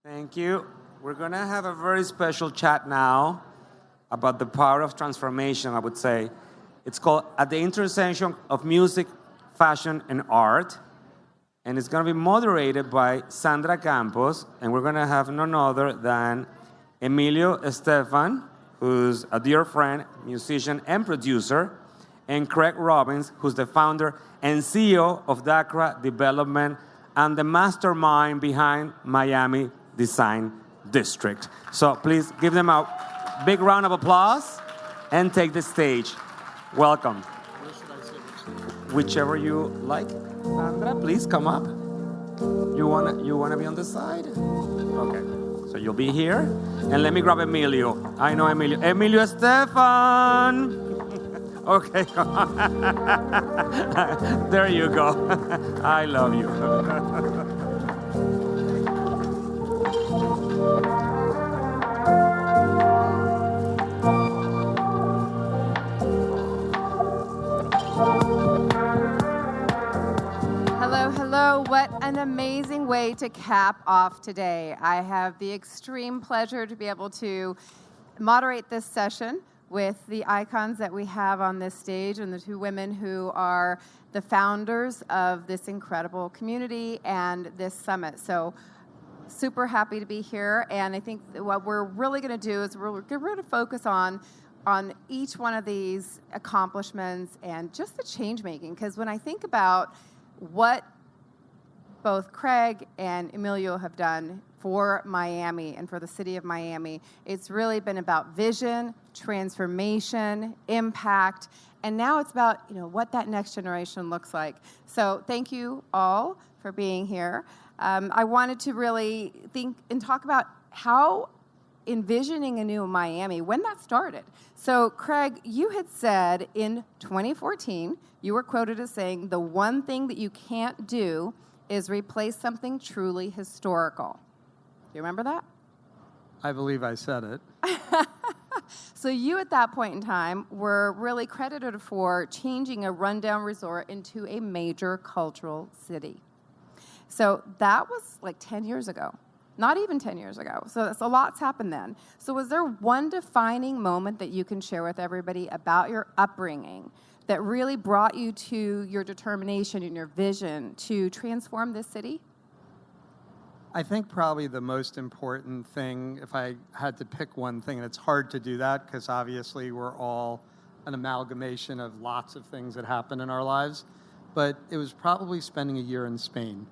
Thank you. We're going to have a very special chat now about the power of transformation, I would say. It's called At the Intersection of Music, Fashion, and Art. And it's going to be moderated by Sandra Campos. And we're going to have none other than Emilio Estefan, who's a dear friend, musician, and producer, and Craig Robbins, who's the founder and CEO of DACRA Development and the mastermind behind Miami Design District. So please give them a big round of applause and take the stage. Welcome. Where should I sit? Whichever you like. Sandra, please come up. You wanna be on the side? Okay. So you'll be here. And let me grab Emilio. I know Emilio. Emilio Estefan! Okay. There you go. I love you. Hello, what an amazing way to cap off today. I have the extreme pleasure to be able to moderate this session with the icons that we have on this stage and the two women who are the founders of this incredible community and this summit. So super happy to be here, and I think what we're really going to do is we're going to focus on each one of these accomplishments and just the change making, because when I think about what both Craig and Emilio have done for Miami and for the city of Miami, it's really been about vision, transformation, impact, and now it's about what that next generation looks like. So thank you all for being here. I wanted to really think and talk about how envisioning a new Miami, when that started. So Craig, you had said in 2014, you were quoted as saying, the one thing that you can't do is replace something truly historical. Do you remember that? I believe I said it. So you, at that point in time, were really credited for changing a rundown resort into a major cultural city. So that was like 10 years ago. Not even 10 years ago. So a lot's happened then. So was there one defining moment that you can share with everybody about your upbringing that really brought you to your determination and your vision to transform this city? I think probably the most important thing, if I had to pick one thing, and it's hard to do that because obviously we're all an amalgamation of lots of things that happen in our lives, but it was probably spending a year in Spain.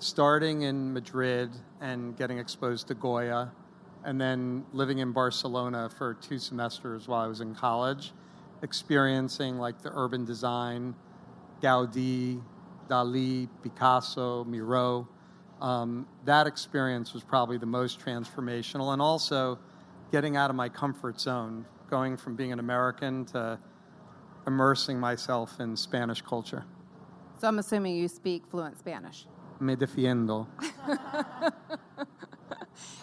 Starting in Madrid and getting exposed to Goya, and then living in Barcelona for 2 semesters while I was in college, experiencing like the urban design, Gaudí, Dalí, Picasso, Miro. That experience was probably the most transformational, and also getting out of my comfort zone, going from being an American to immersing myself in Spanish culture. So I'm assuming you speak fluent Spanish. Me defiendo.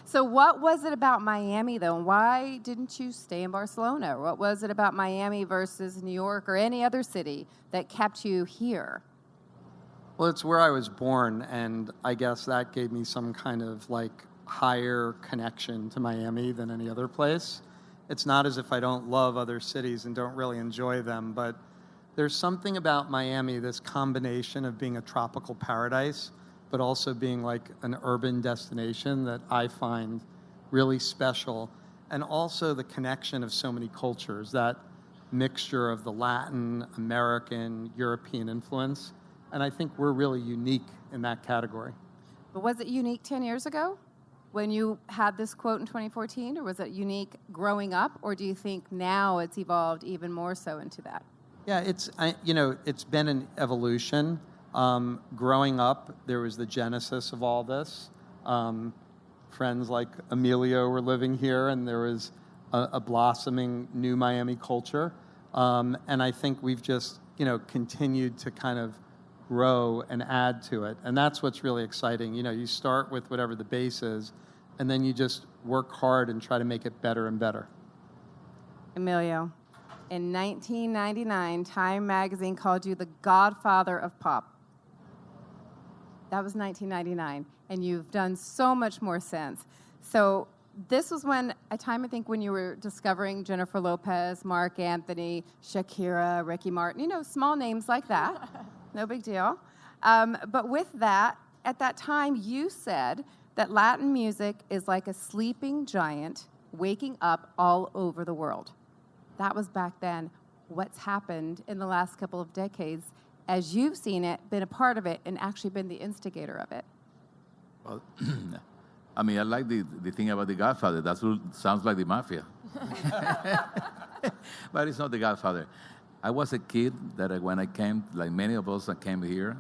So what was it about Miami, though, and why didn't you stay in Barcelona? What was it about Miami versus New York or any other city that kept you here? Well, it's where I was born, and I guess that gave me some kind of like higher connection to Miami than any other place. It's not as if I don't love other cities and don't really enjoy them, but there's something about Miami, this combination of being a tropical paradise, but also being like an urban destination that I find really special. And also the connection of so many cultures, that mixture of the Latin, American, European influence. And I think we're really unique in that category. But was it unique 10 years ago when you had this quote in 2014, or was it unique growing up, or do you think now it's evolved even more so into that? Yeah, it's been an evolution. Growing up, there was the genesis of all this. Friends like Emilio were living here, and there was a blossoming new Miami culture. And I think we've just, continued to kind of grow and add to it. And that's what's really exciting. You start with whatever the base is, and then you just work hard and try to make it better and better. Emilio, in 1999, Time magazine called you the godfather of pop. That was 1999, and you've done so much more since. So this was a time, I think, when you were discovering Jennifer Lopez, Mark Anthony, Shakira, Ricky Martin, small names like that. No big deal. But with that, at that time, you said that Latin music is like a sleeping giant waking up all over the world. That was back then. What's happened in the last couple of decades as you've seen it, been a part of it, and actually been the instigator of it? Well, I mean, I like the thing about The Godfather. That sounds like the mafia. But it's not The Godfather. I was a kid that when I came, like many of us that came here,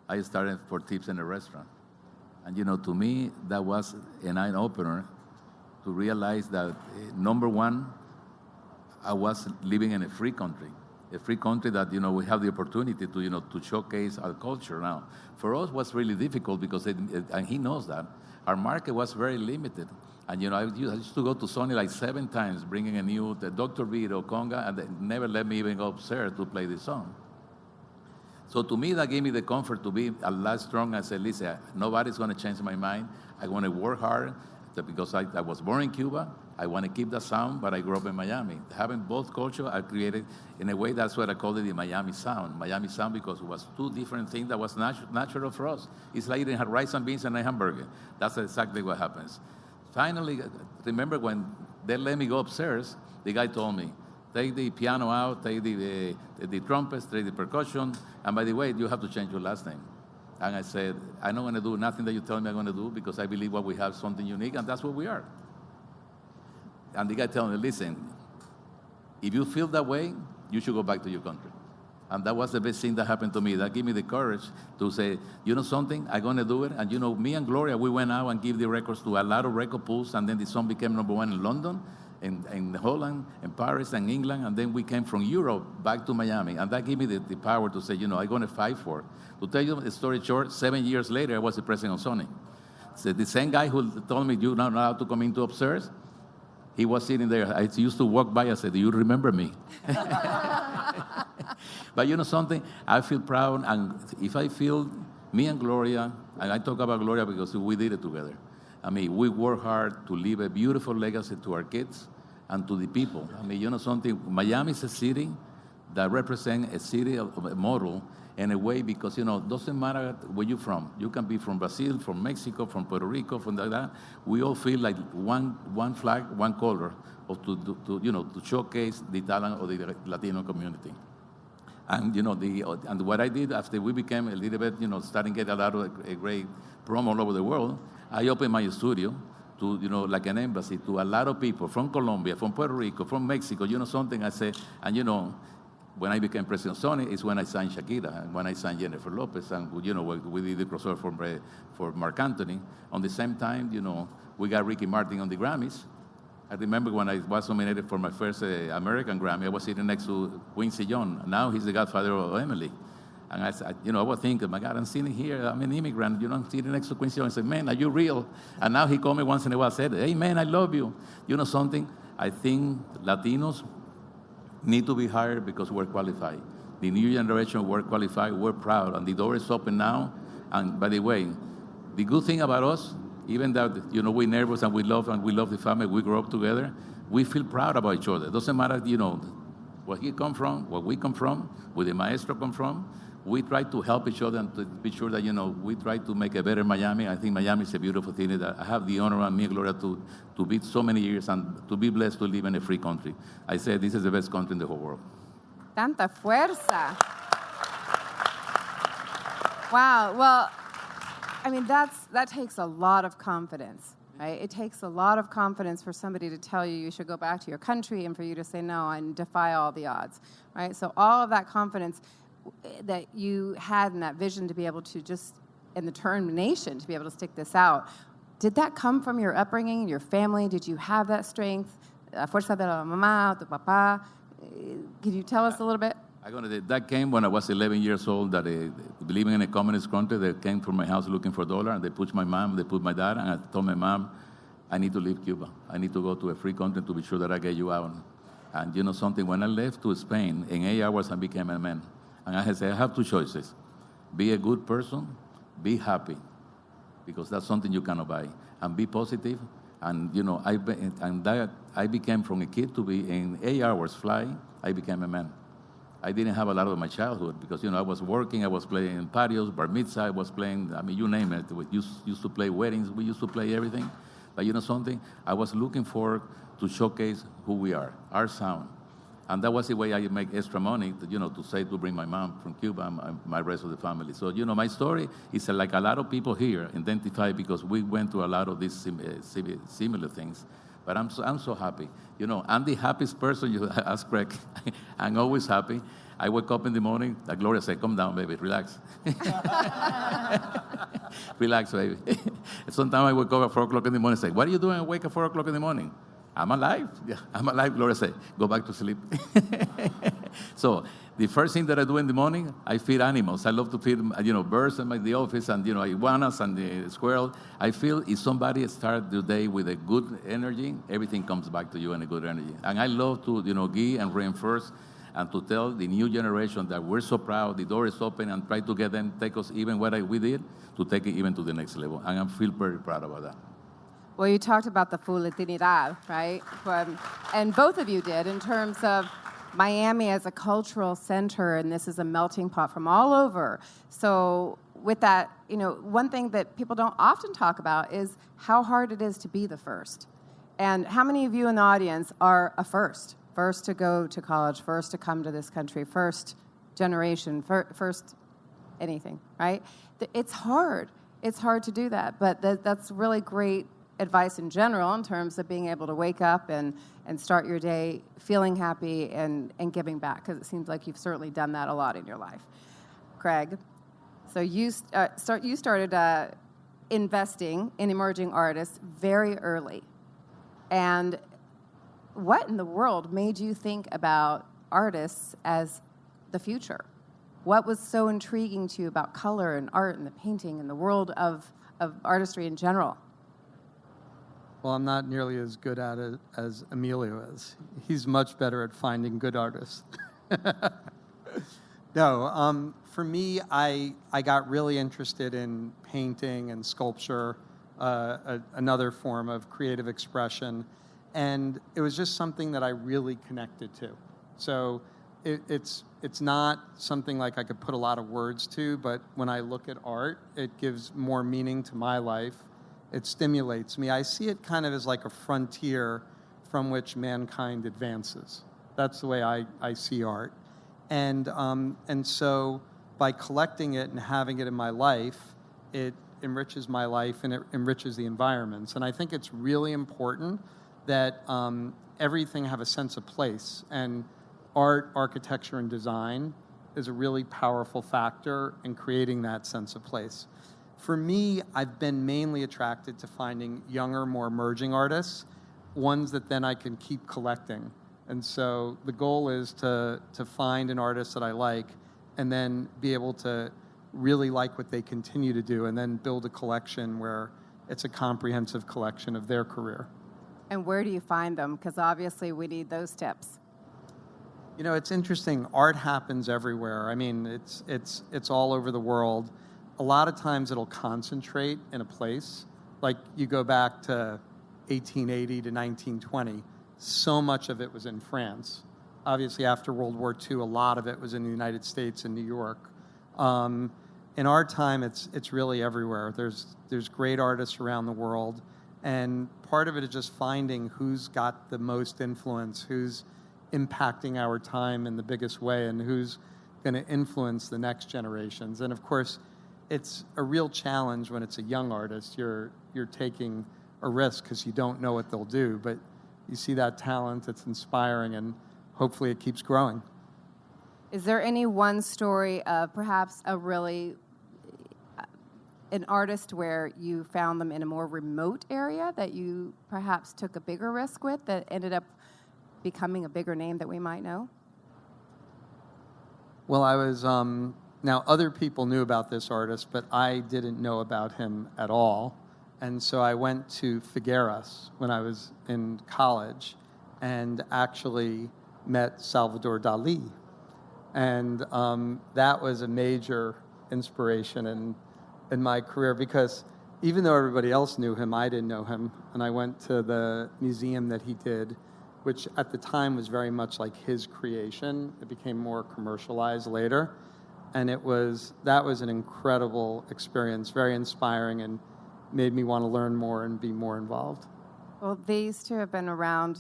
I started for tips in a restaurant. And, to me, that was an eye-opener to realize that, number one, I was living in a free country that, we have the opportunity to, to showcase our culture now. For us, it was really difficult because, and he knows that, our market was very limited. And, I used to go to Sony like 7 times, bringing a new Dr. Beat or Conga, and they never let me even go upstairs to play the song. So to me, that gave me the comfort to be a lot strong. I said, listen, nobody's going to change my mind. I want to work hard because I was born in Cuba. I want to keep that sound, but I grew up in Miami. Having both culture, I created, in a way, that's what I called it the Miami sound. Miami sound because it was 2 different things that was natural for us. It's like you had rice and beans and a hamburger. That's exactly what happens. Finally, remember when they let me go upstairs, the guy told me, take the piano out, take the trumpets, take the percussion, and by the way, you have to change your last name. And I said, I'm not going to do nothing that you tell me I'm going to do because I believe what we have is something unique, and that's what we are. And the guy told me, listen, if you feel that way, you should go back to your country. And that was the best thing that happened to me. That gave me the courage to say, you know something, I'm going to do it. And me and Gloria, we went out and gave the records to a lot of record pools, and then the song became number 1 in London, in Holland, in Paris, and England, and then we came from Europe back to Miami. And that gave me the power to say, I'm going to fight for it. To tell you the story short, 7 years later, I was the president of Sony. So the same guy who told me, you're not allowed to come into upstairs, he was sitting there. I used to walk by and say, do you remember me? But something, I feel proud, and if I feel me and Gloria, and I talk about Gloria because we did it together. I mean, we work hard to leave a beautiful legacy to our kids and to the people. I mean, something, Miami is a city that represents a city of a model in a way because, it doesn't matter where you're from. You can be from Brazil, from Mexico, from Puerto Rico, from that. We all feel like one flag, one color, to showcase the talent of the Latino community. And, and what I did after we became a little bit, starting to get a lot of a great promo all over the world, I opened my studio to, like an embassy to a lot of people from Colombia, from Puerto Rico, from Mexico, something I said, and, when I became president of Sony is when I signed Shakira and when I signed Jennifer Lopez, and, we did the crossover for Mark Anthony. On the same time, we got Ricky Martin on the Grammys. I remember when I was nominated for my first American Grammy, I was sitting next to Quincy Jones. Now he's the godfather of Emily. And I was thinking, my God, I'm sitting here, I'm an immigrant, I'm sitting next to Quincy Jones. I said, man, are you real? And now he called me once in a while and said, hey, man, I love you. Something? I think Latinos need to be hired because we're qualified. The new generation, we're qualified, we're proud, and the door is open now. And by the way, the good thing about us, even that, we're nervous and we love the family, we grow up together, we feel proud about each other. It doesn't matter, where he come from, where we come from, where the maestro come from. We try to help each other and to be sure that, we try to make a better Miami. I think Miami is a beautiful city that I have the honor and me and Gloria to be so many years and to be blessed to live in a free country. I say this is the best country in the whole world. Tanta fuerza. Wow. Well, I mean, that takes a lot of confidence, right? It takes a lot of confidence for somebody to tell you should go back to your country and for you to say no and defy all the odds, right? So all of that confidence that you had and that vision to be able to just, and the determination to be able to stick this out, did that come from your upbringing, your family? Did you have that strength? Fuerza de la mamá, tu papá? Can you tell us a little bit? That came when I was 11 years old, that believing in a communist country, they came from my house looking for $1, and they pushed my mom, they put my dad, and I told my mom, I need to leave Cuba. I need to go to a free country to be sure that I get you out. And something, when I left to Spain, in 8 hours I became a man. And I said, I have 2 choices. Be a good person, be happy, because that's something you cannot buy, and be positive. And I became from a kid to be in 8 hours flying. I became a man. I didn't have a lot of my childhood because I was working. I was playing in patios, bar mitzvah. I was playing. I mean, you name it. We used to play weddings. We used to play everything. But something, I was looking forward to showcase who we are, our sound. And that was the way I make extra money, to bring my mom from Cuba and my rest of the family. So, my story is like a lot of people here identify because we went through a lot of these similar things. But I'm so happy. I'm the happiest person. You ask Craig. I'm always happy. I wake up in the morning, like Gloria said, "Calm down, baby, relax." Relax, baby. Sometimes I wake up at 4 o'clock in the morning and say, "What are you doing awake at 4 o'clock in the morning?" "I'm alive." "Yeah, I'm alive." Gloria said, "Go back to sleep." So the first thing that I do in the morning, I feed animals. I love to feed, birds in the office and, iguanas and the squirrel. I feel if somebody starts the day with a good energy, everything comes back to you in a good energy. And I love to, give and reinforce and to tell the new generation that we're so proud, the door is open, and try to get them, take us even what we did, to take it even to the next level. And I feel very proud about that. Well, you talked about the full Latinidad, right? And both of you did in terms of Miami as a cultural center, and this is a melting pot from all over. So with that, one thing that people don't often talk about is how hard it is to be the first. And how many of you in the audience are a first? First to go to college, first to come to this country, first generation, first anything, right? It's hard. It's hard to do that, but that's really great advice in general in terms of being able to wake up and start your day feeling happy and giving back, because it seems like you've certainly done that a lot in your life. Craig, so you started investing in emerging artists very early. And what in the world made you think about artists as the future? What was so intriguing to you about color and art and the painting and the world of artistry in general? Well, I'm not nearly as good at it as Emilio is. He's much better at finding good artists. No, for me, I got really interested in painting and sculpture, another form of creative expression, and it was just something that I really connected to. So it's not something like I could put a lot of words to, but when I look at art, it gives more meaning to my life. It stimulates me. I see it kind of as like a frontier from which mankind advances. That's the way I see art. And so by collecting it and having it in my life, it enriches my life and it enriches the environments. And I think it's really important that everything have a sense of place. And art, architecture, and design is a really powerful factor in creating that sense of place. For me, I've been mainly attracted to finding younger, more emerging artists, ones that then I can keep collecting. And so the goal is to find an artist that I like and then be able to really like what they continue to do and then build a collection where it's a comprehensive collection of their career. And where do you find them? Because obviously we need those tips. It's interesting. Art happens everywhere. I mean, it's all over the world. A lot of times it'll concentrate in a place. Like you go back to 1880 to 1920, so much of it was in France. Obviously, after World War II, a lot of it was in the United States and New York. In our time, it's really everywhere. There's great artists around the world, and part of it is just finding who's got the most influence, who's impacting our time in the biggest way, and who's going to influence the next generations. And of course, it's a real challenge when it's a young artist. You're taking a risk because you don't know what they'll do, but you see that talent, it's inspiring, and hopefully it keeps growing. Is there any one story of perhaps an artist where you found them in a more remote area that you perhaps took a bigger risk with that ended up becoming a bigger name that we might know? Well, I was... Now, other people knew about this artist, but I didn't know about him at all. And so I went to Figueras when I was in college and actually met Salvador Dali. And that was a major inspiration in in my career because even though everybody else knew him, I didn't know him. And I went to the museum that he did, which at the time was very much like his creation. It became more commercialized later. And that was an incredible experience, very inspiring, and made me want to learn more and be more involved. Well, these two have been around,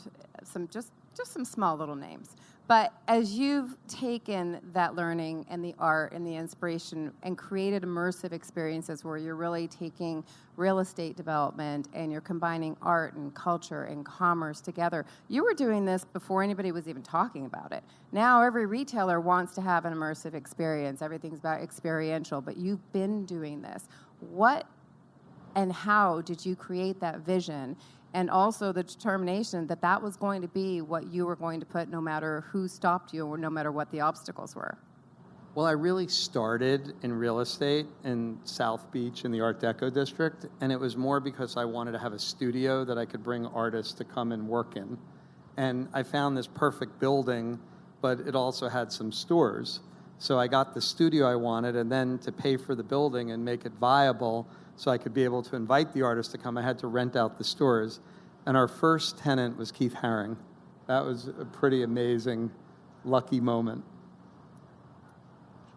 just some small little names. But as you've taken that learning and the art and the inspiration and created immersive experiences where you're really taking real estate development and you're combining art and culture and commerce together, you were doing this before anybody was even talking about it. Now every retailer wants to have an immersive experience. Everything's about experiential, but you've been doing this. What and how did you create that vision? And also the determination that that was going to be what you were going to put no matter who stopped you or no matter what the obstacles were? Well, I really started in real estate in South Beach in the Art Deco district, and it was more because I wanted to have a studio that I could bring artists to come and work in. And I found this perfect building, but it also had some stores. So I got the studio I wanted, and then to pay for the building and make it viable so I could be able to invite the artists to come, I had to rent out the stores. And our first tenant was Keith Haring. That was a pretty amazing, lucky moment.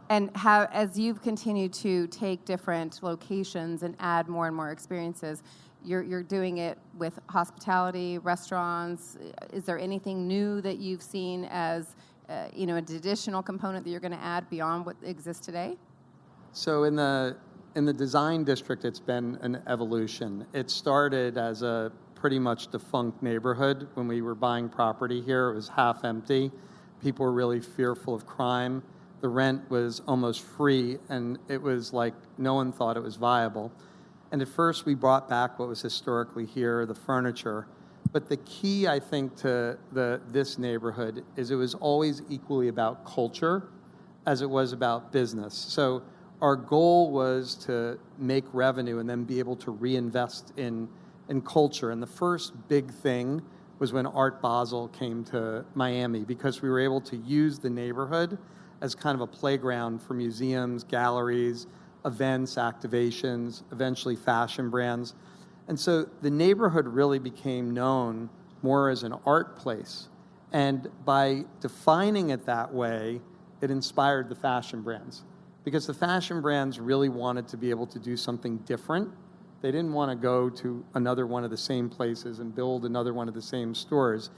And how, as you've continued to take different locations and add more and more experiences, you're doing it with hospitality, restaurants. Is there anything new that you've seen as an additional component that you're going to add beyond what exists today? So in the design district, it's been an evolution. It started as a pretty much defunct neighborhood. When we were buying property here, it was half empty. People were really fearful of crime. The rent was almost free, and it was like no one thought it was viable. And at first, we brought back what was historically here, the furniture. But the key, I think, to this neighborhood is it was always equally about culture as it was about business. So our goal was to make revenue and then be able to reinvest in culture. And the first big thing was when Art Basel came to Miami, because we were able to use the neighborhood as kind of a playground for museums, galleries, events, activations, eventually fashion brands. And so the neighborhood really became known more as an art place. And by defining it that way, it inspired the fashion brands. Because the fashion brands really wanted to be able to do something different. They didn't want to go to another one of the same places and build another one of the same stores.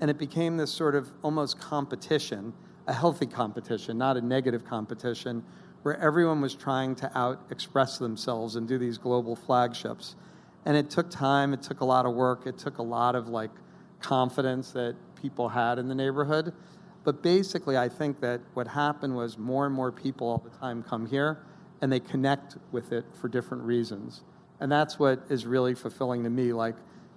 And it became this sort of almost competition, a healthy competition, not a negative competition, where everyone was trying to out-express themselves and do these global flagships. And it took time, it took a lot of work, it took a lot of confidence that people had in the neighborhood. But basically, I think that what happened was more and more people all the time come here, and they connect with it for different reasons. And that's what is really fulfilling to me,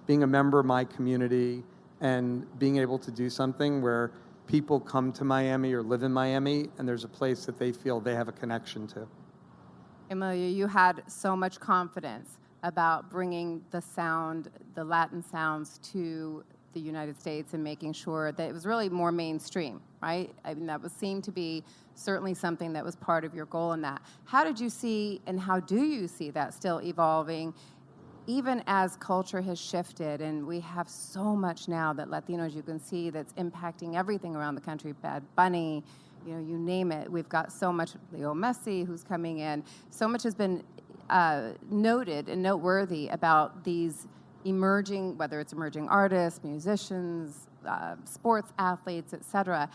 being a member of my community and being able to do something where people come to Miami or live in Miami, and there's a place that they feel they have a connection to. Emilio, you had so much confidence about bringing the Latin sounds to the United States and making sure that it was really more mainstream, right? I mean, that seemed to be certainly something that was part of your goal in that. How did you see, and how do you see that still evolving, even as culture has shifted, and we have so much now that Latinos, you can see, that's impacting everything around the country, Bad Bunny, you name it. We've got so much, Leo Messi, who's coming in. So much has been noted and noteworthy about these emerging, whether it's emerging artists, musicians, sports athletes, et cetera.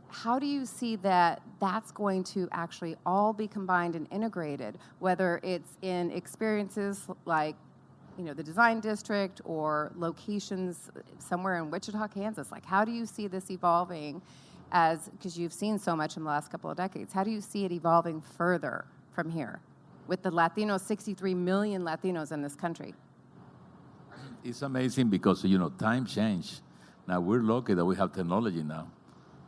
How do you see that that's going to actually all be combined and integrated, whether it's in experiences like the design district or locations somewhere in Wichita, Kansas? How do you see this evolving because you've seen so much in the last couple of decades, how do you see it evolving further from here with the Latinos, 63 million Latinos in this country? It's amazing because, time changed. Now, we're lucky that we have technology now.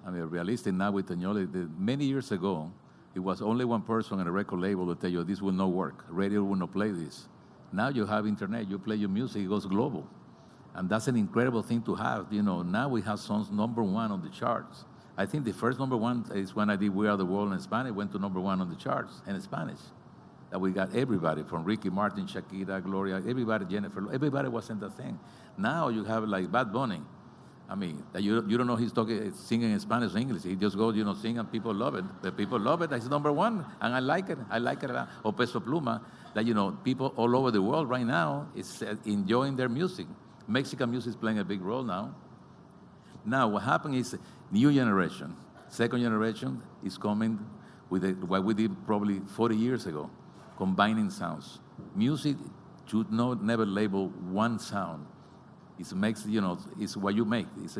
I mean, realistic now with technology. Many years ago, it was only one person on a record label to tell you this will not work. Radio will not play this. Now you have internet. You play your music, it goes global. And that's an incredible thing to have. Now we have songs #1 on the charts. I think the first #1 is when I did We Are the World in Spanish, went to #1 on the charts in Spanish. that we got everybody from Ricky Martin, Shakira, Gloria, everybody, Jennifer, everybody was in the thing. Now you have like Bad Bunny. I mean, that you don't know he's singing in Spanish or English. He just goes, sing and people love it. The people love it. That's number one, and I like it. I like it a lot. Or Peso Pluma, that, people all over the world right now is enjoying their music. Mexican music is playing a big role now. Now, what happened is new generation, second generation is coming with what we did probably 40 years ago, combining sounds. Music should never label one sound. It makes, it's what you make. It's,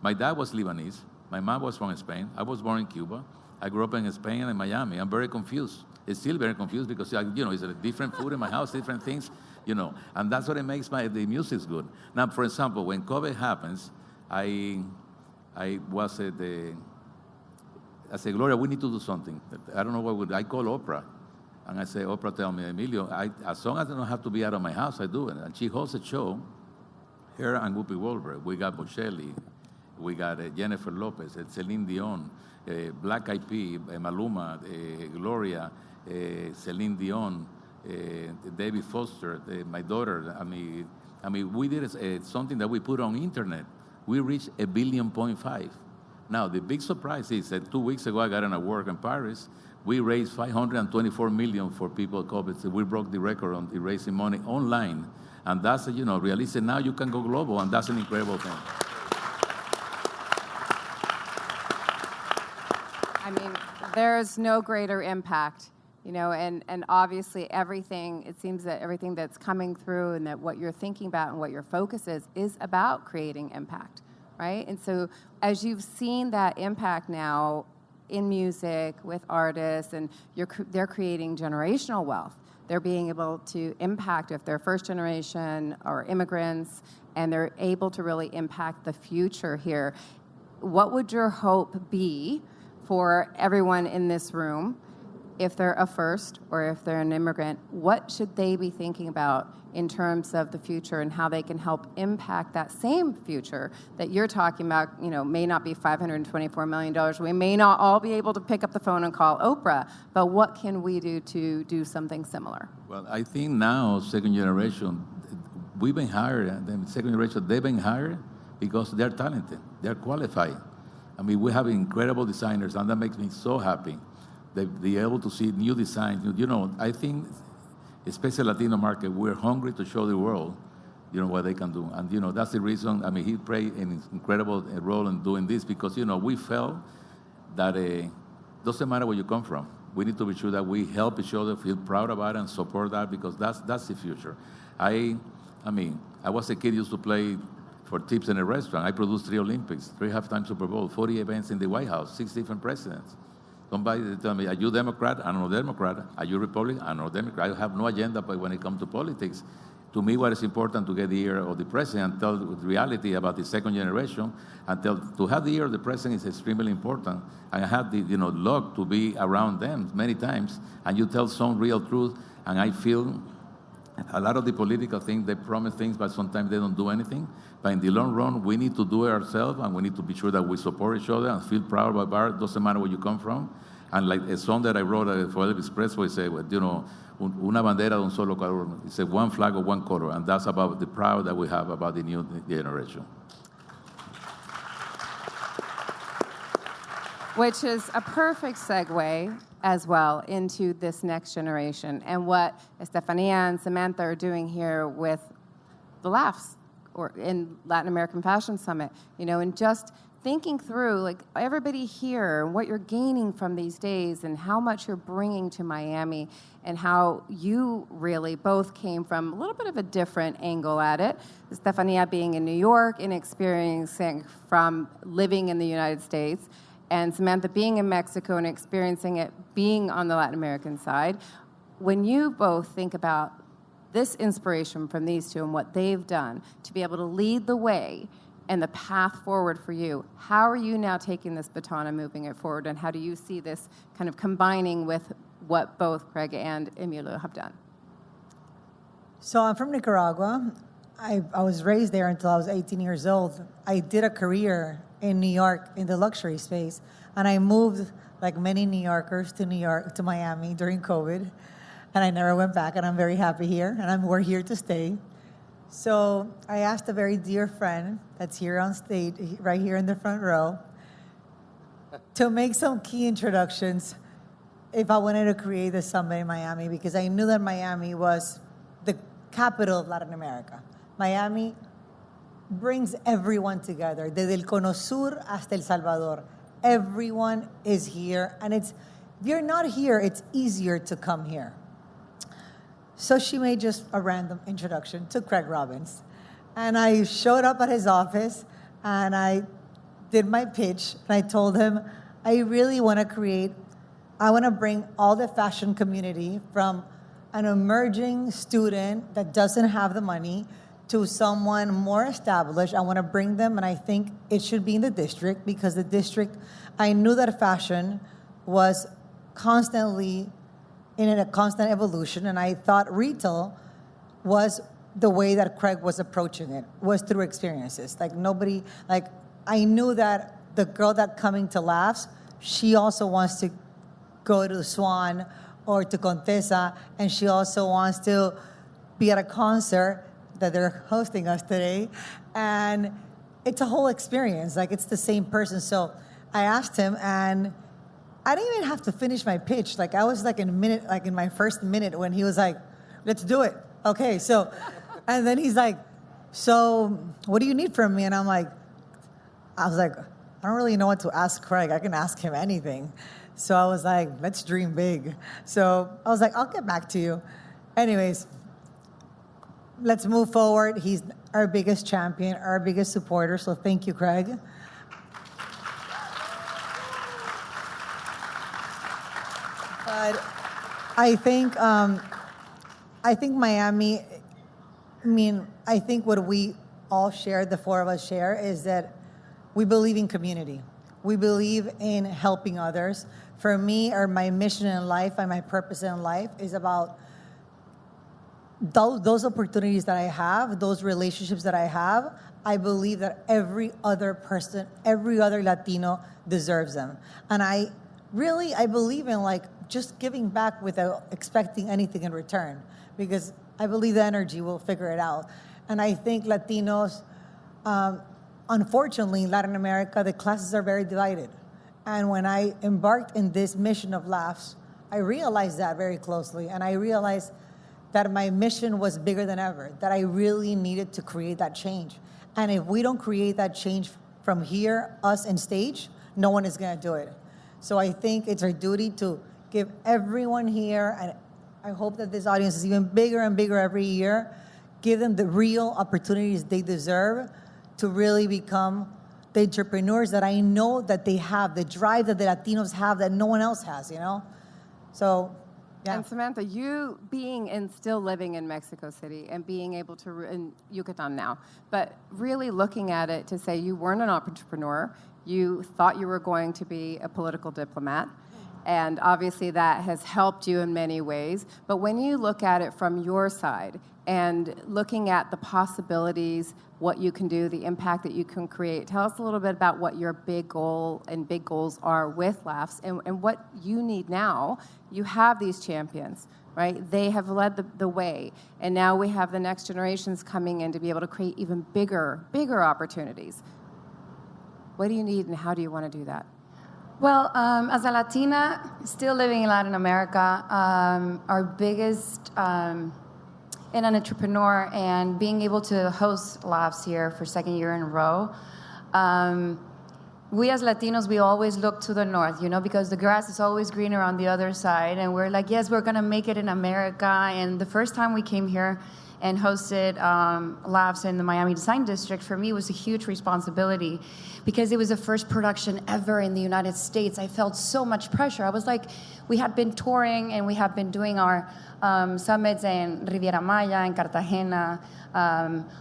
my dad was Lebanese. My mom was from Spain. I was born in Cuba. I grew up in Spain and Miami. I'm very confused. It's still very confused because, it's a different food in my house, different things, and that's what it makes the music good. Now, for example, when COVID happens, I said, Gloria, we need to do something. I don't know what would I call Oprah. And I say, Oprah, tell me, Emilio, as long as I don't have to be out of my house, I do it. And she hosts a show, her and Whoopi Goldberg. We got Bocelli, we got Jennifer Lopez, Celine Dion, Black Eyed Peas, Maluma, Gloria, Celine Dion, David Foster, my daughter. I mean, we did something that we put on internet. We reached 1.5 billion. Now, the big surprise is that 2 weeks ago, I got an award in Paris. We raised $524 million for people with COVID. So we broke the record on raising money online. And that's, realistic. Now you can go global, and that's an incredible thing. I mean, there's no greater impact, and obviously it seems that everything that's coming through and that what you're thinking about and what your focus is about creating impact, right? And so as you've seen that impact now in music with artists, and they're creating generational wealth. They're being able to impact if they're first generation or immigrants, and they're able to really impact the future here. What would your hope be for everyone in this room if they're a first or if they're an immigrant? What should they be thinking about in terms of the future and how they can help impact that same future that you're talking about, may not be $524 million. We may not all be able to pick up the phone and call Oprah, but what can we do to do something similar? Well, I think now, second generation, we've been hired, the second generation, they've been hired because they're talented, they're qualified. I mean, we have incredible designers, and that makes me so happy. They're able to see new designs. I think, especially Latino market, we're hungry to show the world, what they can do. And, that's the reason, he played an incredible role in doing this because, we felt that doesn't matter where you come from. We need to be sure that we help each other, feel proud about it, and support that because that's the future. I was a kid used to play for tips in a restaurant. I produced 3 Olympics, 3 halftime Super Bowl, 40 events in the White House, 6 different presidents. Somebody tell me, are you Democrat? I'm no Democrat. Are you Republican? I'm no Democrat. I have no agenda but when it comes to politics. To me, what is important to get the ear of the president and tell the reality about the second generation, and to have the ear of the president is extremely important. And I had the luck to be around them many times, and you tell some real truth, and I feel a lot of the political things, they promise things, but sometimes they don't do anything. But in the long run, we need to do it ourselves, and we need to be sure that we support each other and feel proud about art. Doesn't matter where you come from. And like a song that I wrote for Elvis Presley, say, una bandera de un solo color. It's a one flag of one color, and that's about the pride that we have about the new generation. Which is a perfect segue as well into this next generation and what Estefania and Samantha are doing here with the Laughs or in Latin American Fashion Summit, and just thinking through like everybody here and what you're gaining from these days and how much you're bringing to Miami and how you really both came from a little bit of a different angle at it. Estefania being in New York and experiencing from living in the United States, and Samantha being in Mexico and experiencing it being on the Latin American side. When you both think about this inspiration from these two and what they've done to be able to lead the way and the path forward for you, how are you now taking this baton and moving it forward, and how do you see this kind of combining with what both Craig and Emilio have done? So I'm from Nicaragua. I was raised there until I was 18 years old. I did a career in New York in the luxury space, and I moved like many New Yorkers to Miami during COVID. and I never went back, and I'm very happy here, and we're here to stay. So I asked a very dear friend that's here on stage, right here in the front row, to make some key introductions if I wanted to create the summit in Miami, because I knew that Miami was the capital of Latin America. Miami brings everyone together, desde el Cono Sur hasta El Salvador. Everyone is here, and if you're not here, it's easier to come here. So she made just a random introduction to Craig Robbins. And I showed up at his office, and I did my pitch, and I told him, I really want to bring all the fashion community from an emerging student that doesn't have the money to someone more established. I want to bring them, and I think it should be in the district, because the district, I knew that fashion was constantly in a constant evolution, and I thought retail was the way that Craig was approaching it, was through experiences. I knew that the girl that coming to Laughs, she also wants to go to Swan or to Contessa, and she also wants to be at a concert that they're hosting us today, and it's a whole experience. It's the same person. So I asked him, and I didn't even have to finish my pitch. I was in my first minute when he was like, let's do it. Okay, so, and then he's like, so what do you need from me? And I was like, I don't really know what to ask Craig. I can ask him anything. So I was like, let's dream big. So I was like, I'll get back to you. Anyways, let's move forward. He's our biggest champion, our biggest supporter. So thank you, Craig. But I think Miami, I think what we all share, the four of us share, is that we believe in community. We believe in helping others. For me, or my mission in life and my purpose in life is about those opportunities that I have, those relationships that I have. I believe that every other person, every other Latino deserves them. And I believe in just giving back without expecting anything in return, because I believe the energy will figure it out. And I think Latinos, unfortunately, in Latin America, the classes are very divided. And when I embarked in this mission of Laughs, I realized that very closely. And I realized that my mission was bigger than ever, that I really needed to create that change. And if we don't create that change from here, us in stage, no one is going to do it. So I think it's our duty to give everyone here, and I hope that this audience is even bigger and bigger every year, give them the real opportunities they deserve to really become the entrepreneurs that I know that they have, the drive that the Latinos have that no one else has, So, yeah. And Samantha, you being and still living in Mexico City and being able to, in Yucatan now, but really looking at it to say you weren't an entrepreneur, you thought you were going to be a political diplomat, and obviously that has helped you in many ways. But when you look at it from your side and looking at the possibilities, what you can do, the impact that you can create, tell us a little bit about what your big goal and big goals are with Laughs and what you need now. You have these champions, right? They have led the way, and now we have the next generations coming in to be able to create even bigger opportunities. What do you need, and how do you want to do that? Well, as a Latina still living in Latin America, our biggest and an entrepreneur, and being able to host Laughs here for second year in a row, we as Latinos, we always look to the north, because the grass is always greener on the other side, and we're like, yes, we're gonna make it in America. And the first time we came here and hosted Laughs in the Miami Design District, for me was a huge responsibility, because it was the first production ever in the United States. I felt so much pressure. I was like, we had been touring and we have been doing our summits in Riviera Maya and Cartagena,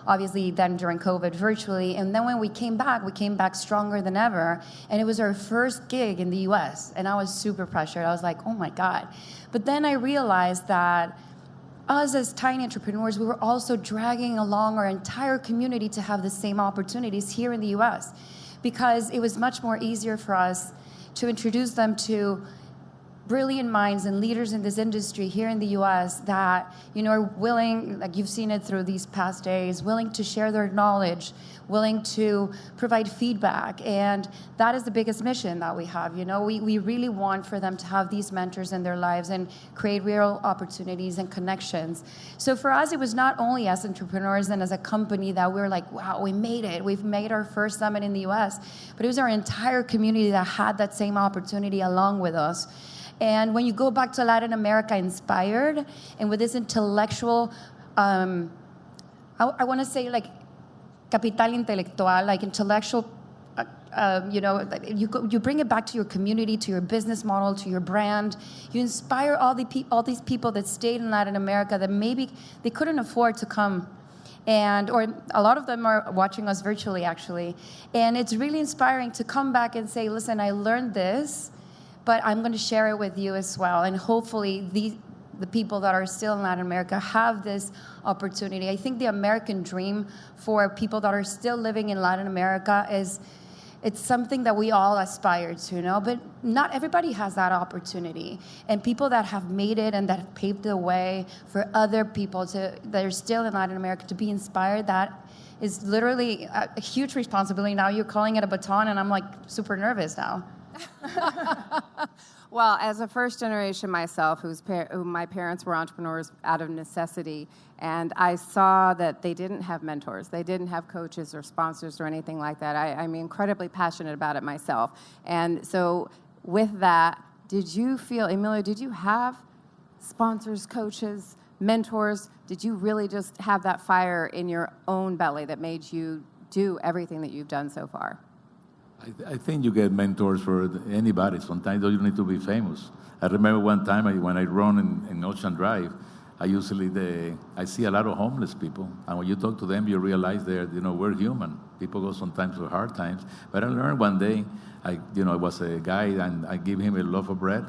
obviously then during COVID virtually. And then when we came back stronger than ever. And it was our first gig in the US. And I was super pressured. I was like, oh my God. But then I realized that us as tiny entrepreneurs, we were also dragging along our entire community to have the same opportunities here in the US, because it was much more easier for us to introduce them to brilliant minds and leaders in this industry here in the U.S. that, are willing, like you've seen it through these past days, willing to share their knowledge, willing to provide feedback. And that is the biggest mission that we have. We really want for them to have these mentors in their lives and create real opportunities and connections. So for us, it was not only as entrepreneurs and as a company that we were like, wow, we made it. We've made our first summit in the U.S., but it was our entire community that had that same opportunity along with us. And when you go back to Latin America inspired and with this intellectual, I want to say like capital intelectual, like intellectual, you bring it back to your community, to your business model, to your brand. You inspire all these people that stayed in Latin America that maybe they couldn't afford to come. Or a lot of them are watching us virtually, actually. And it's really inspiring to come back and say, listen, I learned this, but I'm going to share it with you as well. And hopefully the people that are still in Latin America have this opportunity. I think the American dream for people that are still living in Latin America it's something that we all aspire to, but not everybody has that opportunity. And people that have made it and that have paved the way for other people that are still in Latin America to be inspired, that is literally a huge responsibility. Now you're calling it a baton, and I'm like super nervous now. Well, as a first generation myself, who my parents were entrepreneurs out of necessity, and I saw that they didn't have mentors, they didn't have coaches or sponsors or anything like that. I'm incredibly passionate about it myself. And so with that, did you feel, Emilio, did you have sponsors, coaches, mentors? Did you really just have that fire in your own belly that made you do everything that you've done so far? I think you get mentors for anybody. Sometimes you don't need to be famous. I remember one time when I run in Ocean Drive, I see a lot of homeless people. And when you talk to them, you realize we're human. People go sometimes through hard times. But I learned one day, I was a guy, and I gave him a loaf of bread,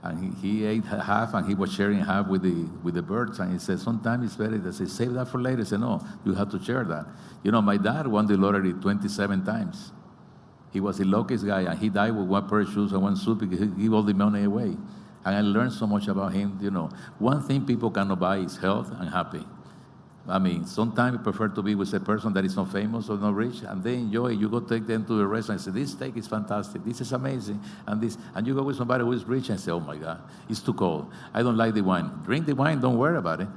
and he ate half, and he was sharing half with the birds. And he said, sometimes it's better to say, save that for later. I said, no, you have to share that. My dad won the lottery 27 times. He was the luckiest guy, and he died with one pair of shoes and one suit because he gave all the money away. And I learned so much about him. One thing people cannot buy is health and happy. I mean, sometimes I prefer to be with a person that is not famous or not rich, and they enjoy it. You go take them to the restaurant and say, this steak is fantastic, this is amazing, and you go with somebody who is rich and say, oh my God, it's too cold. I don't like the wine. Drink the wine, don't worry about it.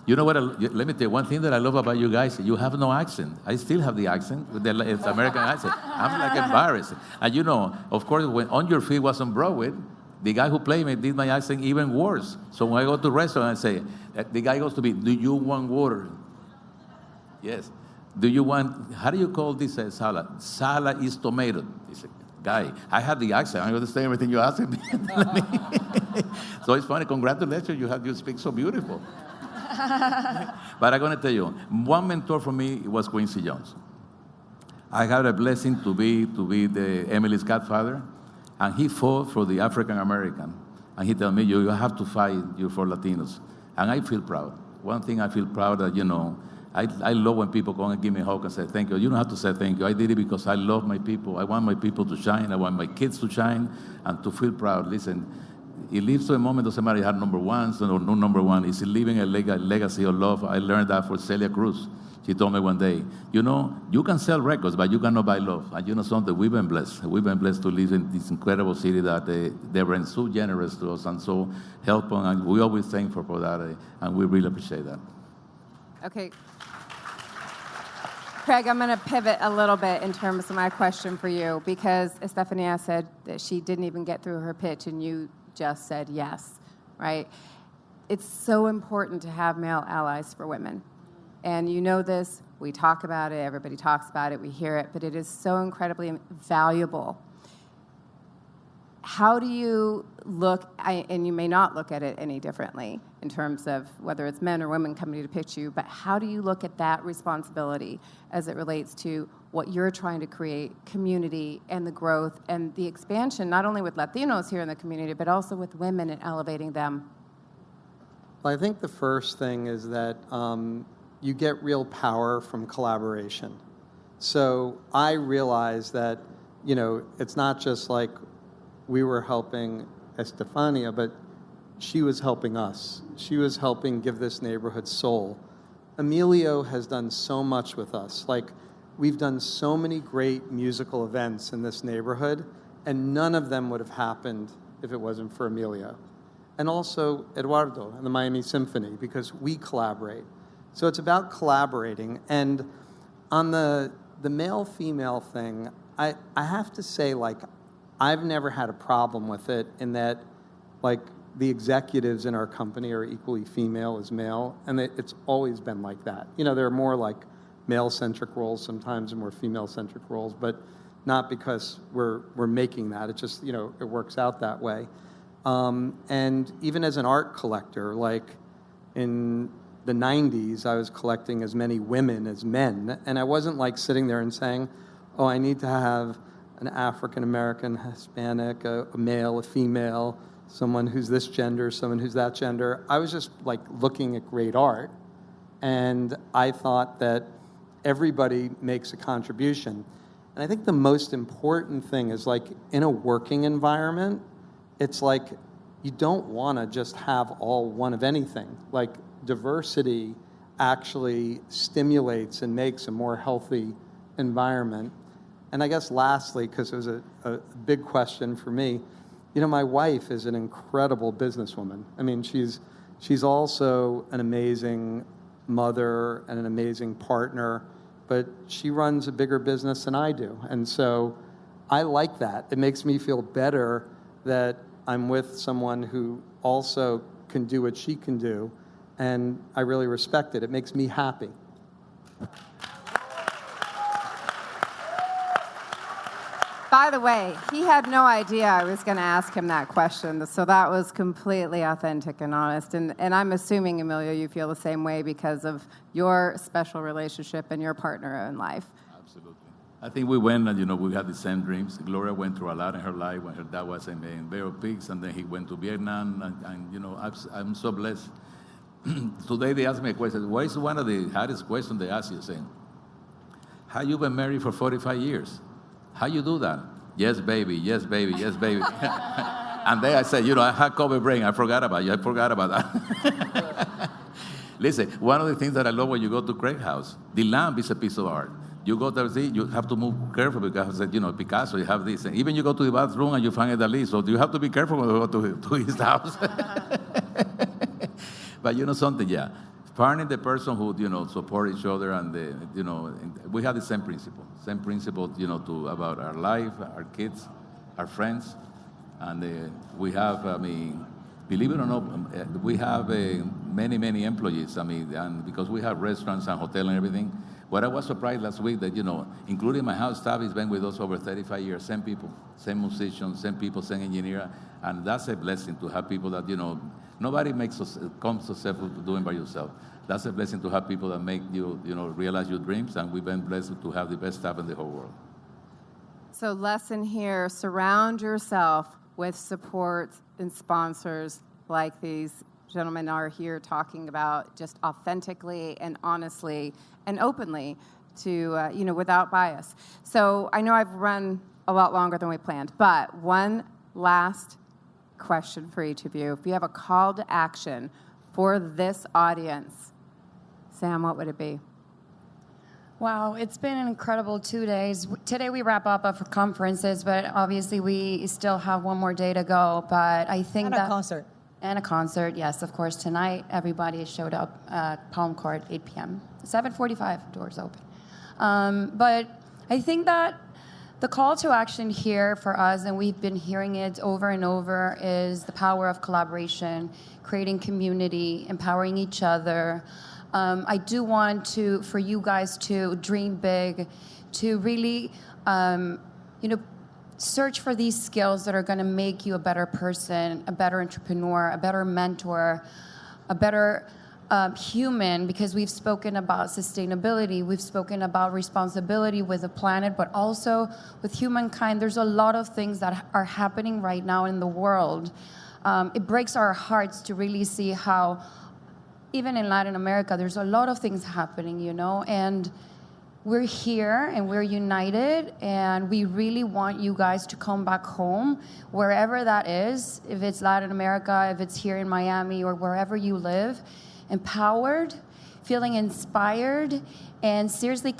You know what? Let me tell you one thing that I love about you guys. You have no accent. I still have the accent, with the American accent. I'm like embarrassed. And of course, when On Your Feet was on Broadway, the guy who played me did my accent even worse. So when I go to a restaurant and say, the guy goes to me, do you want water? Yes. Do you want, how do you call this salad? Salad is tomato. He said, guy, I have the accent. I understand everything you're asking me. So it's funny. Congratulations, you speak so beautiful. But I'm going to tell you, one mentor for me was Quincy Jones. I had a blessing to be the Emily's godfather, and he fought for the African American. And he told me, you have to fight for Latinos. And I feel proud. One thing I feel proud that, I love when people come and give me a hug and say thank you. You don't have to say thank you. I did it because I love my people. I want my people to shine. I want my kids to shine and to feel proud. Listen, it leads to a moment, doesn't matter if you have number ones or no number one. It's leaving a legacy of love. I learned that for Celia Cruz. She told me one day, you can sell records, but you cannot buy love. And something, we've been blessed. We've been blessed to live in this incredible city that they were so generous to us and so helpful. And we always thankful for that, and we really appreciate that. Okay. Craig, I'm going to pivot a little bit in terms of my question for you, because Estefania said that she didn't even get through her pitch, and you just said yes, right? It's so important to have male allies for women. And you know this, we talk about it, everybody talks about it, we hear it, but it is so incredibly valuable. How do you look, and you may not look at it any differently in terms of whether it's men or women coming to pitch you, but how do you look at that responsibility as it relates to what you're trying to create, community and the growth and the expansion, not only with Latinos here in the community, but also with women and elevating them? Well, I think the first thing is that you get real power from collaboration. So I realized that, it's not just like we were helping Estefania, but she was helping us. She was helping give this neighborhood soul. Emilio has done so much with us. Like, we've done so many great musical events in this neighborhood, and none of them would have happened if it wasn't for Emilio. And also Eduardo and the Miami Symphony, because we collaborate. So it's about collaborating. And on the male-female thing, I have to say, like, I've never had a problem with it in that, like, the executives in our company are equally female as male, and it's always been like that. You know, there are more, like, male-centric roles sometimes and more female-centric roles, but not because we're making that. It just, you know, it works out that way. And even as an art collector, like, in the 90s, I was collecting as many women as men, and I wasn't, like, sitting there and saying, oh, I need to have an African-American, Hispanic, a male, a female, someone who's this gender, someone who's that gender. I was just, like, looking at great art, and I thought that everybody makes a contribution. And I think the most important thing is, like, in a working environment, it's like you don't want to just have all one of anything. Like, diversity actually stimulates and makes a more healthy environment. And I guess lastly, because it was a big question for me, you know, my wife is an incredible businesswoman. I mean, she's also an amazing mother and an amazing partner, but she runs a bigger business than I do. And so I like that. It makes me feel better that I'm with someone who also can do what she can do, and I really respect it. It makes me happy. By the way, he had no idea I was going to ask him that question, so that was completely authentic and honest. And I'm assuming, Emilio, you feel the same way because of your special relationship and your partner in life. Absolutely. I think we went and, you know, we had the same dreams. Gloria went through a lot in her life when her dad was in Bay of Pigs, and then he went to Vietnam, and you know, I'm so blessed. Today they asked me a question. What is one of the hardest questions they ask you, saying, how you been married for 45 years? How you do that? Yes, baby, yes, baby, yes, baby. And then I said, you know, I had COVID brain. I forgot about you. I forgot about that. Listen, one of the things that I love when you go to Craig's house, the lamp is a piece of art. You go there, see, you have to move carefully because, you know, Picasso, you have this. And even you go to the bathroom and you find a Dalí, so you have to be careful when you go to his house. But you know something, yeah. Finding the person who, you know, support each other and, you know, we have the same principle, you know, about our life, our kids, our friends. And we have, I mean, believe it or not, we have many, many employees. I mean, and because we have restaurants and hotels and everything. What I was surprised last week that, you know, including my house staff has been with us over 35 years, same people, same musicians, same people, same engineer. And that's a blessing to have people that, you know, nobody comes successful to doing by yourself. That's a blessing to have people that make you, you know, realize your dreams, and we've been blessed to have the best staff in the whole world. So lesson here, surround yourself with support and sponsors like these gentlemen are here talking about, just authentically and honestly and openly to, you know, without bias. So I know I've run a lot longer than we planned, but one last question for each of you. If you have a call to action for this audience, Sam, what would it be? Wow, it's been an incredible 2 days. Today we wrap up our conferences, but obviously we still have one more day to go. But I think And a concert. And a concert, yes, of course. Tonight, everybody showed up at Palm Court, 8 p.m. 7:45, doors open. But I think that the call to action here for us, and we've been hearing it over and over, is the power of collaboration, creating community, empowering each other. I do want for you guys to dream big, to really, you know, search for these skills that are going to make you a better person, a better entrepreneur, a better mentor, a better human, because we've spoken about sustainability, we've spoken about responsibility with the planet, but also with humankind. There's a lot of things that are happening right now in the world. It breaks our hearts to really see how, even in Latin America, there's a lot of things happening, you know, and we're here and we're united, and we really want you guys to come back home, wherever that is, if it's Latin America, if it's here in Miami, or wherever you live, empowered, feeling inspired, and seriously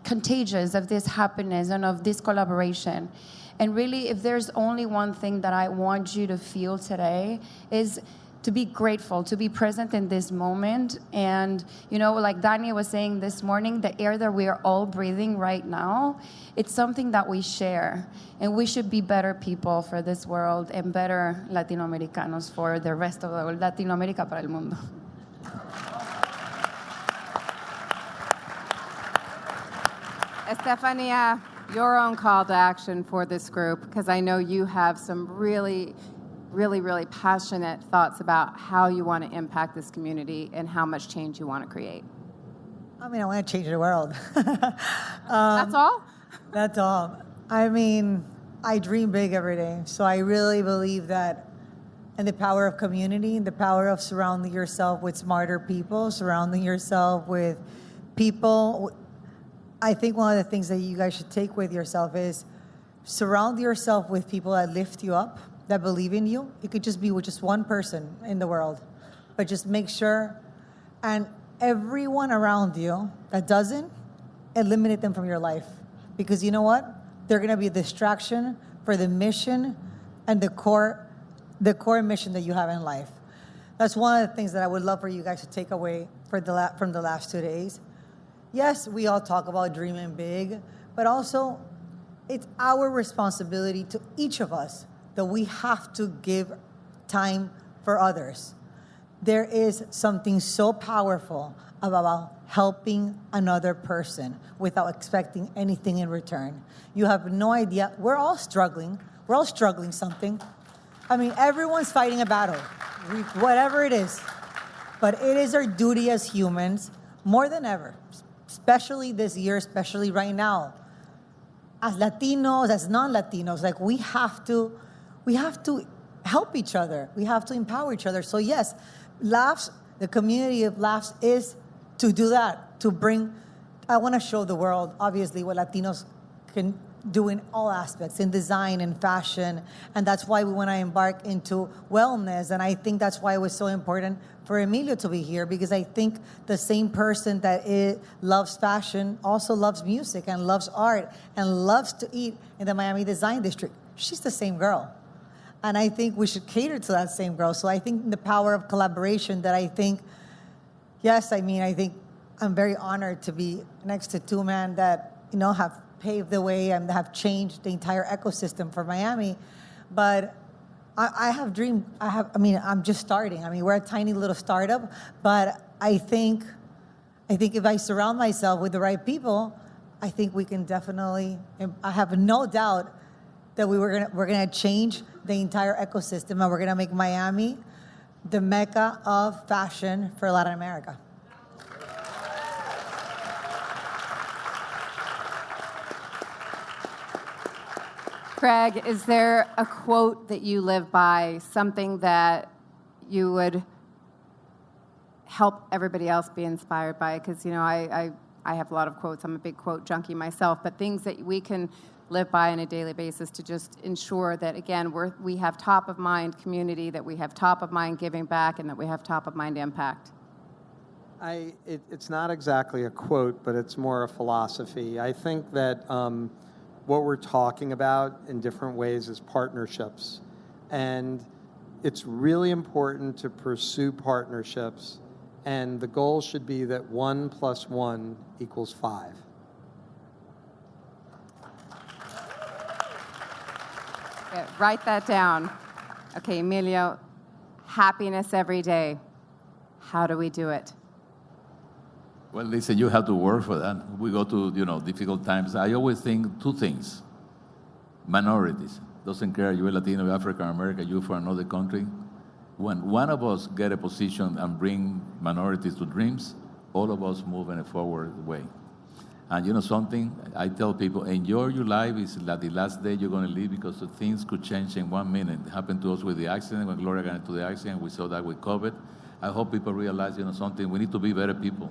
contagious of this happiness and of this collaboration. And really, if there's only one thing that I want you to feel today, is to be grateful, to be present in this moment. And, you know, like Daniel was saying this morning, the air that we are all breathing right now, it's something that we share. And we should be better people for this world and better Latinoamericanos for the rest of the world. Latinoamérica para el mundo. Estefania, your own call to action for this group, because I know you have some really passionate thoughts about how you want to impact this community and how much change you want to create. I mean, I want to change the world. That's all? That's all. I mean, I dream big every day. So I really believe that in the power of community, the power of surrounding yourself with smarter people, surrounding yourself with people. I think one of the things that you guys should take with yourself is surround yourself with people that lift you up, that believe in you. It could just be with just one person in the world, but just make sure, and everyone around you that doesn't, eliminate them from your life. Because you know what? They're gonna be a distraction for the mission and the core mission that you have in life. That's one of the things that I would love for you guys to take away from the last 2 days. Yes, we all talk about dreaming big, but also it's our responsibility to each of us that we have to give time for others. There is something so powerful about helping another person without expecting anything in return. You have no idea. We're all struggling. We're all struggling something. I mean, everyone's fighting a battle, whatever it is. But it is our duty as humans, more than ever, especially this year, especially right now, as Latinos, as non-Latinos, like we have to help each other. We have to empower each other. So yes, Laughs, the community of Laughs is to do that, to bring, I want to show the world, obviously, what Latinos can do in all aspects, in design and fashion. And that's why we want to embark into wellness. And I think that's why it was so important for Emilio to be here, because I think the same person that loves fashion also loves music and loves art and loves to eat in the Miami Design District. She's the same girl. And I think we should cater to that same girl. So I think the power of collaboration that I think, yes, I mean, I think I'm very honored to be next to two men that, you know, have paved the way and have changed the entire ecosystem for Miami. But I have dreamed, I'm just starting. I mean, we're a tiny little startup, but I think if I surround myself with the right people, I think we can definitely, I have no doubt that we're gonna change the entire ecosystem, and we're gonna make Miami the mecca of fashion for Latin America. Craig, is there a quote that you live by, something that you would help everybody else be inspired by? Because, you know, I have a lot of quotes. I'm a big quote junkie myself, but things that we can live by on a daily basis to just ensure that, again, we have top-of-mind community, that we have top-of-mind giving back, and that we have top-of-mind impact. It's not exactly a quote, but it's more a philosophy. I think that what we're talking about in different ways is partnerships. And it's really important to pursue partnerships. And the goal should be that 1 + 1 = 5. Yeah, write that down. Okay, Emilio, happiness every day. How do we do it? Well, listen, you have to work for that. We go to, difficult times. I always think two things. Minorities. Doesn't care, you're Latino, African American, you're from another country. When one of us get a position and bring minorities to dreams, all of us move in a forward way. And you know something? I tell people, enjoy your life. It's like the last day you're going to live, because things could change in 1 minute. It happened to us with the accident. When Gloria got into the accident, we saw that with COVID. I hope people realize, something. We need to be better people.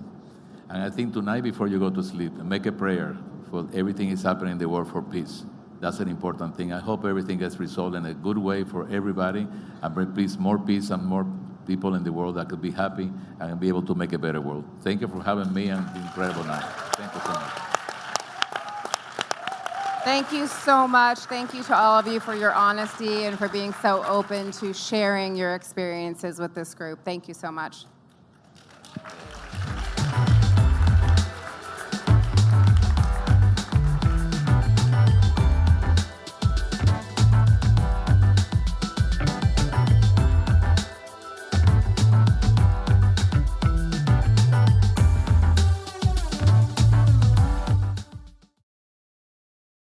And I think tonight, before you go to sleep, make a prayer for everything is happening in the world for peace. That's an important thing. I hope everything gets resolved in a good way for everybody, and bring more peace and more people in the world that could be happy and be able to make a better world. Thank you for having me and the incredible night. Thank you so much. Thank you so much. Thank you to all of you for your honesty and for being so open to sharing your experiences with this group. Thank you so much.